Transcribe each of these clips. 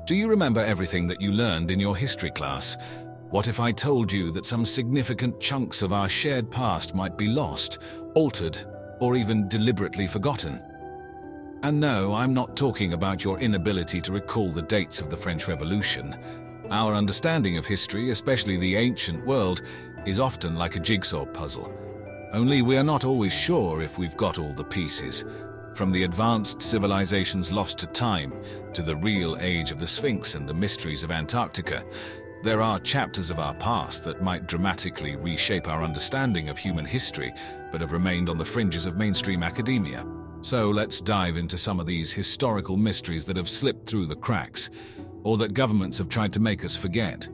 Do you remember everything that you learned in your history class? What if I told you that some significant chunks of our shared past might be lost, altered, or even deliberately forgotten? And no, I'm not talking about your inability to recall the dates of the French Revolution. Our understanding of history, especially the ancient world, is often like a jigsaw puzzle. Only we are not always sure if we've got all the pieces. From the advanced civilizations lost to time, to the real age of the Sphinx and the mysteries of Antarctica, there are chapters of our past that might dramatically reshape our understanding of human history, but have remained on the fringes of mainstream academia. So let's dive into some of these historical mysteries that have slipped through the cracks, or that governments have tried to make us forget.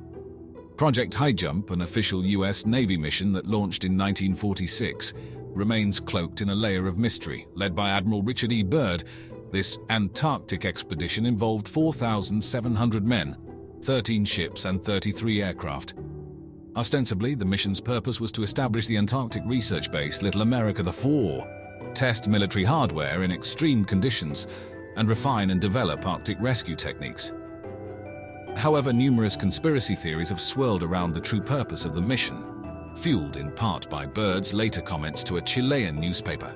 Project Highjump, an official US Navy mission that launched in 1946, remains cloaked in a layer of mystery. Led by Admiral Richard E. Byrd, this Antarctic expedition involved 4,700 men, 13 ships and 33 aircraft. Ostensibly, the mission's purpose was to establish the Antarctic research base Little America IV, test military hardware in extreme conditions, and refine and develop Arctic rescue techniques. However, numerous conspiracy theories have swirled around the true purpose of the mission, fueled in part by Byrd's later comments to a Chilean newspaper.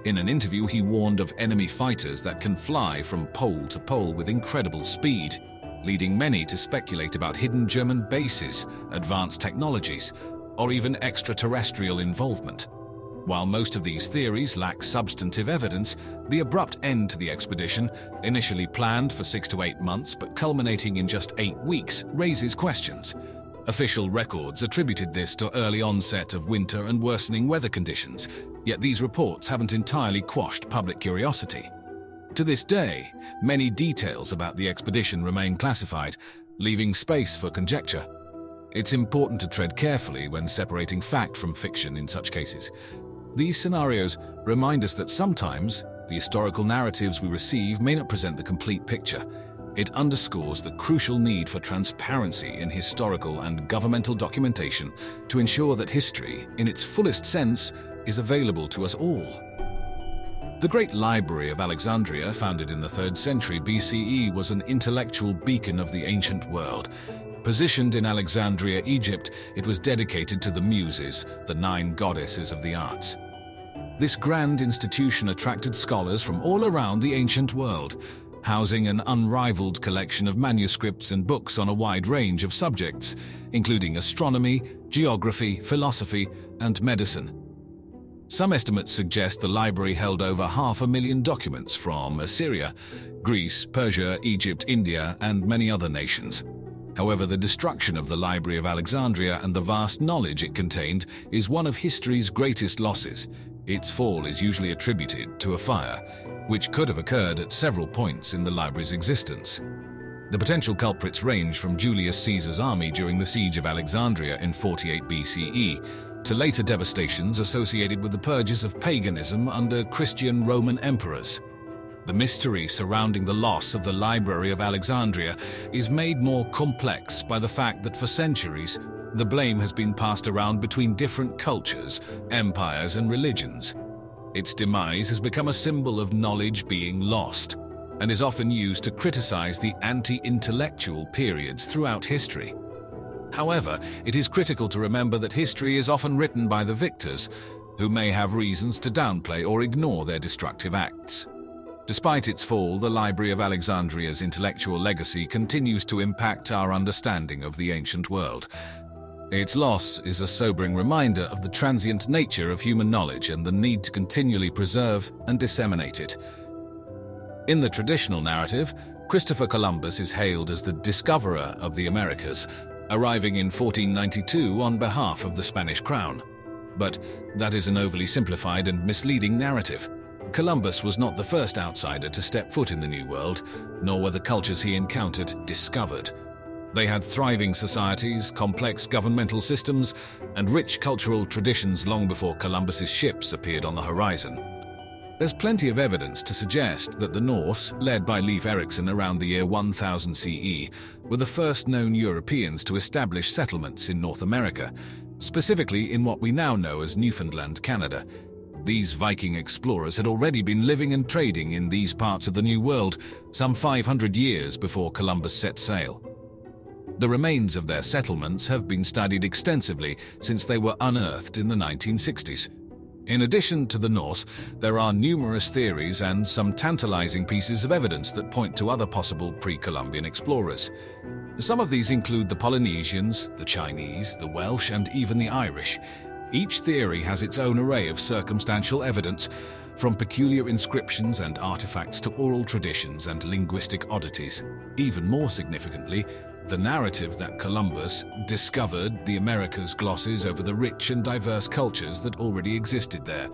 In an interview, he warned of enemy fighters that can fly from pole to pole with incredible speed, leading many to speculate about hidden German bases, advanced technologies, or even extraterrestrial involvement. While most of these theories lack substantive evidence, the abrupt end to the expedition, initially planned for 6 to 8 months but culminating in just 8 weeks, raises questions. Official records attributed this to early onset of winter and worsening weather conditions, yet these reports haven't entirely quashed public curiosity. To this day, many details about the expedition remain classified, leaving space for conjecture. It's important to tread carefully when separating fact from fiction in such cases. These scenarios remind us that sometimes the historical narratives we receive may not present the complete picture. It underscores the crucial need for transparency in historical and governmental documentation to ensure that history, in its fullest sense, is available to us all. The great Library of Alexandria, founded in the 3rd century BCE, was an intellectual beacon of the ancient world. Positioned in Alexandria, Egypt, it was dedicated to the Muses, the 9 goddesses of the arts. This grand institution attracted scholars from all around the ancient world, housing an unrivaled collection of manuscripts and books on a wide range of subjects, including astronomy, geography, philosophy, and medicine. Some estimates suggest the library held over 500,000 documents from Assyria, Greece, Persia, Egypt, India, and many other nations. However, the destruction of the Library of Alexandria and the vast knowledge it contained is one of history's greatest losses. Its fall is usually attributed to a fire, which could have occurred at several points in the library's existence. The potential culprits range from Julius Caesar's army during the siege of Alexandria in 48 BCE to later devastations associated with the purges of paganism under Christian Roman emperors. The mystery surrounding the loss of the Library of Alexandria is made more complex by the fact that for centuries, the blame has been passed around between different cultures, empires, and religions. Its demise has become a symbol of knowledge being lost, and is often used to criticize the anti-intellectual periods throughout history. However, it is critical to remember that history is often written by the victors, who may have reasons to downplay or ignore their destructive acts. Despite its fall, the Library of Alexandria's intellectual legacy continues to impact our understanding of the ancient world. Its loss is a sobering reminder of the transient nature of human knowledge and the need to continually preserve and disseminate it. In the traditional narrative, Christopher Columbus is hailed as the discoverer of the Americas, arriving in 1492 on behalf of the Spanish crown. But that is an overly simplified and misleading narrative. Columbus was not the first outsider to step foot in the New World, nor were the cultures he encountered discovered. They had thriving societies, complex governmental systems, and rich cultural traditions long before Columbus's ships appeared on the horizon. There's plenty of evidence to suggest that the Norse, led by Leif Erikson around the year 1000 CE, were the first known Europeans to establish settlements in North America, specifically in what we now know as Newfoundland, Canada. These Viking explorers had already been living and trading in these parts of the New World some 500 years before Columbus set sail. The remains of their settlements have been studied extensively since they were unearthed in the 1960s. In addition to the Norse, there are numerous theories and some tantalizing pieces of evidence that point to other possible pre-Columbian explorers. Some of these include the Polynesians, the Chinese, the Welsh, and even the Irish. Each theory has its own array of circumstantial evidence, from peculiar inscriptions and artifacts to oral traditions and linguistic oddities. Even more significantly, the narrative that Columbus discovered the Americas glosses over the rich and diverse cultures that already existed there.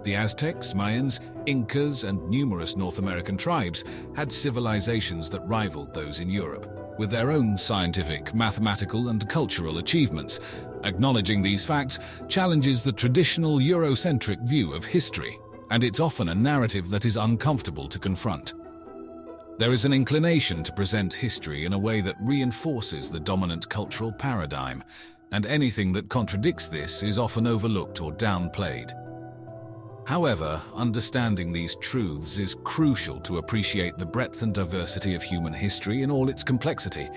The Aztecs, Mayans, Incas, and numerous North American tribes had civilizations that rivaled those in Europe, with their own scientific, mathematical, and cultural achievements. Acknowledging these facts challenges the traditional Eurocentric view of history, and it's often a narrative that is uncomfortable to confront. There is an inclination to present history in a way that reinforces the dominant cultural paradigm, and anything that contradicts this is often overlooked or downplayed. However, understanding these truths is crucial to appreciate the breadth and diversity of human history in all its complexity.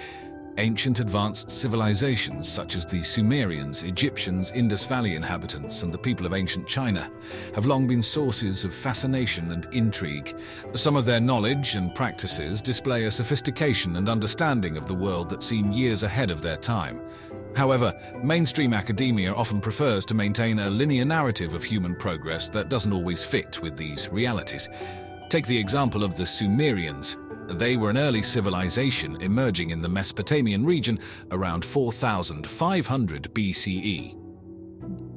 Ancient advanced civilizations such as the Sumerians, Egyptians, Indus Valley inhabitants, and the people of ancient China have long been sources of fascination and intrigue. Some of their knowledge and practices display a sophistication and understanding of the world that seem years ahead of their time. However, mainstream academia often prefers to maintain a linear narrative of human progress that doesn't always fit with these realities. Take the example of the Sumerians. They were an early civilization emerging in the Mesopotamian region around 4500 BCE.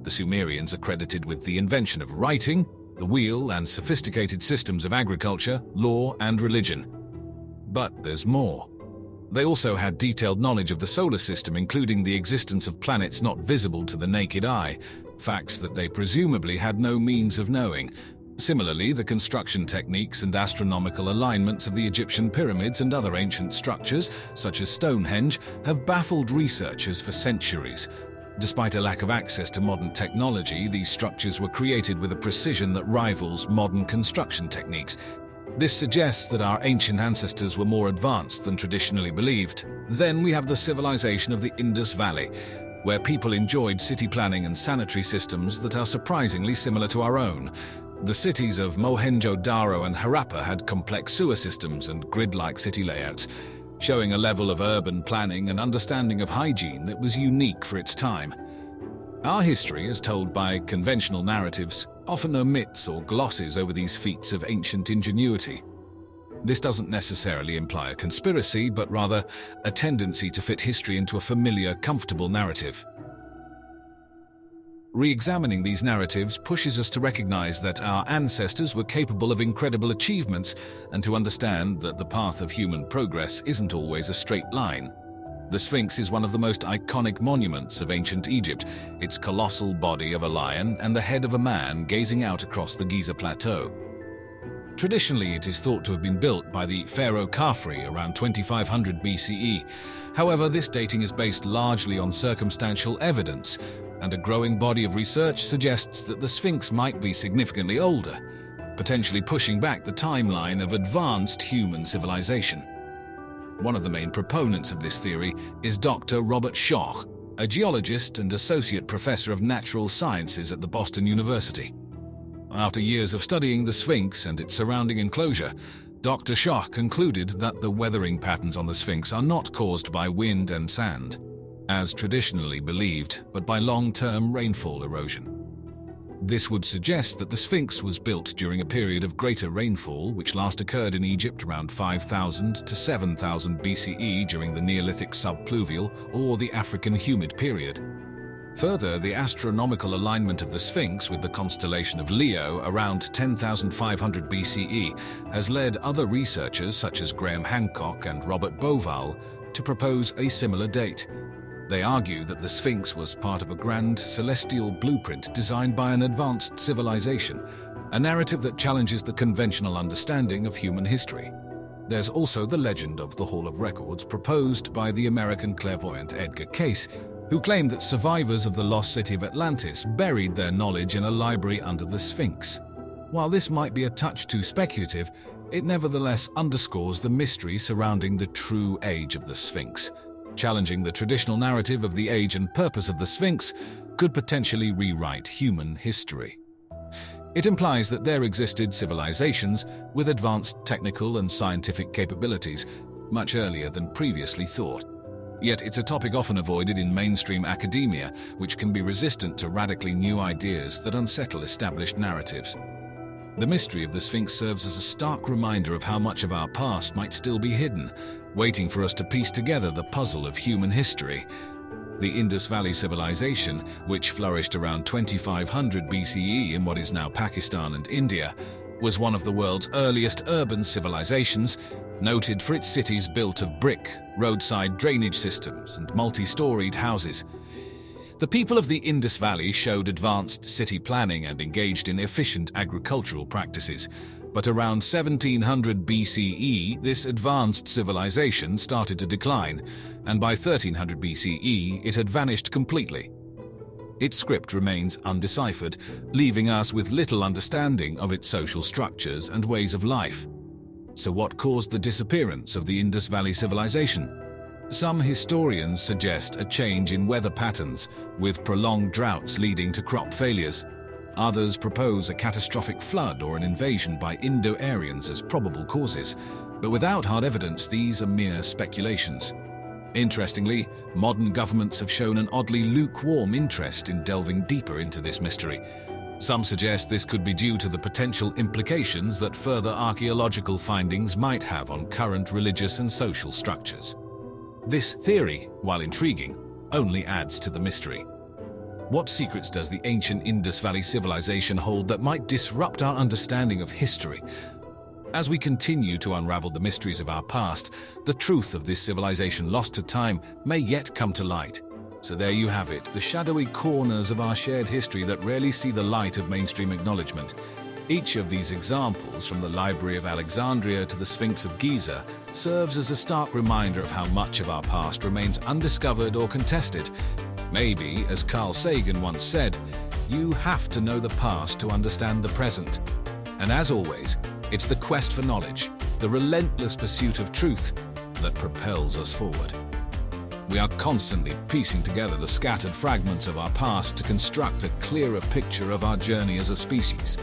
The Sumerians are credited with the invention of writing, the wheel, and sophisticated systems of agriculture, law, and religion. But there's more. They also had detailed knowledge of the solar system, including the existence of planets not visible to the naked eye, facts that they presumably had no means of knowing. Similarly, the construction techniques and astronomical alignments of the Egyptian pyramids and other ancient structures, such as Stonehenge, have baffled researchers for centuries. Despite a lack of access to modern technology, these structures were created with a precision that rivals modern construction techniques. This suggests that our ancient ancestors were more advanced than traditionally believed. Then we have the civilization of the Indus Valley, where people enjoyed city planning and sanitary systems that are surprisingly similar to our own. The cities of Mohenjo-Daro and Harappa had complex sewer systems and grid-like city layouts, showing a level of urban planning and understanding of hygiene that was unique for its time. Our history, as told by conventional narratives, often omits or glosses over these feats of ancient ingenuity. This doesn't necessarily imply a conspiracy, but rather a tendency to fit history into a familiar, comfortable narrative. Re-examining these narratives pushes us to recognize that our ancestors were capable of incredible achievements and to understand that the path of human progress isn't always a straight line. The Sphinx is one of the most iconic monuments of ancient Egypt, its colossal body of a lion and the head of a man gazing out across the Giza Plateau. Traditionally, it is thought to have been built by the pharaoh Khafre around 2500 BCE. However, this dating is based largely on circumstantial evidence, and a growing body of research suggests that the Sphinx might be significantly older, potentially pushing back the timeline of advanced human civilization. One of the main proponents of this theory is Dr. Robert Schoch, a geologist and associate professor of natural sciences at the Boston University. After years of studying the Sphinx and its surrounding enclosure, Dr. Schoch concluded that the weathering patterns on the Sphinx are not caused by wind and sand, as traditionally believed, but by long-term rainfall erosion. This would suggest that the Sphinx was built during a period of greater rainfall which last occurred in Egypt around 5000 to 7000 BCE during the Neolithic subpluvial or the African humid period. Further, the astronomical alignment of the Sphinx with the constellation of Leo around 10,500 BCE has led other researchers such as Graham Hancock and Robert Bauval to propose a similar date. They argue that the Sphinx was part of a grand celestial blueprint designed by an advanced civilization, a narrative that challenges the conventional understanding of human history. There's also the legend of the Hall of Records proposed by the American clairvoyant Edgar Cayce, who claimed that survivors of the lost city of Atlantis buried their knowledge in a library under the Sphinx. While this might be a touch too speculative, it nevertheless underscores the mystery surrounding the true age of the Sphinx. Challenging the traditional narrative of the age and purpose of the Sphinx could potentially rewrite human history. It implies that there existed civilizations with advanced technical and scientific capabilities much earlier than previously thought. Yet it's a topic often avoided in mainstream academia, which can be resistant to radically new ideas that unsettle established narratives. The mystery of the Sphinx serves as a stark reminder of how much of our past might still be hidden, waiting for us to piece together the puzzle of human history. The Indus Valley Civilization, which flourished around 2500 BCE in what is now Pakistan and India, was one of the world's earliest urban civilizations, noted for its cities built of brick, roadside drainage systems, and multi-storied houses. The people of the Indus Valley showed advanced city planning and engaged in efficient agricultural practices. But around 1700 BCE, this advanced civilization started to decline, and by 1300 BCE, it had vanished completely. Its script remains undeciphered, leaving us with little understanding of its social structures and ways of life. So what caused the disappearance of the Indus Valley civilization? Some historians suggest a change in weather patterns, with prolonged droughts leading to crop failures. Others propose a catastrophic flood or an invasion by Indo-Aryans as probable causes, but without hard evidence, these are mere speculations. Interestingly, modern governments have shown an oddly lukewarm interest in delving deeper into this mystery. Some suggest this could be due to the potential implications that further archaeological findings might have on current religious and social structures. This theory, while intriguing, only adds to the mystery. What secrets does the ancient Indus Valley civilization hold that might disrupt our understanding of history? As we continue to unravel the mysteries of our past, the truth of this civilization lost to time may yet come to light. So there you have it, the shadowy corners of our shared history that rarely see the light of mainstream acknowledgement. Each of these examples, from the Library of Alexandria to the Sphinx of Giza, serves as a stark reminder of how much of our past remains undiscovered or contested. Maybe, as Carl Sagan once said, you have to know the past to understand the present. And as always, it's the quest for knowledge, the relentless pursuit of truth, that propels us forward. We are constantly piecing together the scattered fragments of our past to construct a clearer picture of our journey as a species.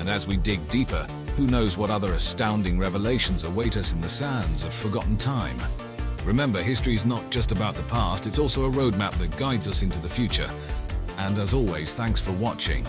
And as we dig deeper, who knows what other astounding revelations await us in the sands of forgotten time. Remember, history is not just about the past, it's also a roadmap that guides us into the future. And as always, thanks for watching.